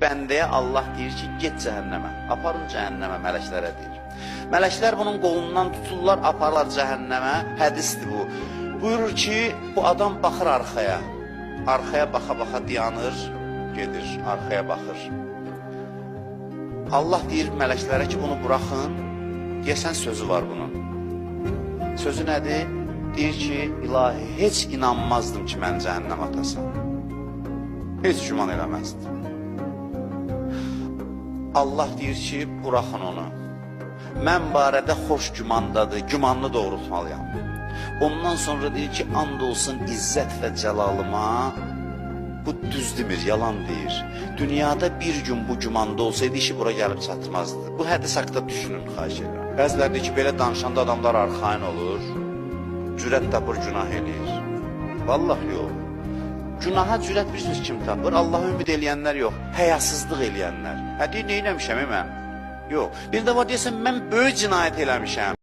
bəndəyə Allah deyir ki, get cəhənnəmə, aparın cəhənnəmə, mələklərə deyir. Mələklər bunun qolundan tuturlar, aparlar cəhənnəmə, hədisdir bu. Buyurur ki, bu adam baxır arxaya, arxaya baxa-baxa dayanır, gedir, arxaya baxır. Allah deyir mələklərə ki, bunu buraxın, deyəsən sözü var bunun. Sözü nədir? Deyir ki, ilahi, heç inanmazdım ki, mən cəhənnəm atasam. Heç güman eləməzdim. Allah deyir ki, buraxın onu. Mən barədə xoş gümandadır, gümanlı doğrultmalıyam. Ondan sonra deyir ki, and olsun izzət və cəlalıma, bu düz demir, yalan deyir. Dünyada bir gün bu gümanda olsaydı, işi bura gəlib çatmazdı. Bu hədis haqqda düşünün, xahiş edirəm. Bəziləri deyir ki, belə danışanda adamlar arxain olur, cürət tapır, günah eləyir. Vallahi yox. Günaha cürət bilirsiniz kim tapır? Allah'a ümid eləyənlər yox, həyasızlıq eləyənlər. Deyir, nə eləmişəm mən? Yox. Bir də var deyəsən, mən böyük cinayət eləmişəm.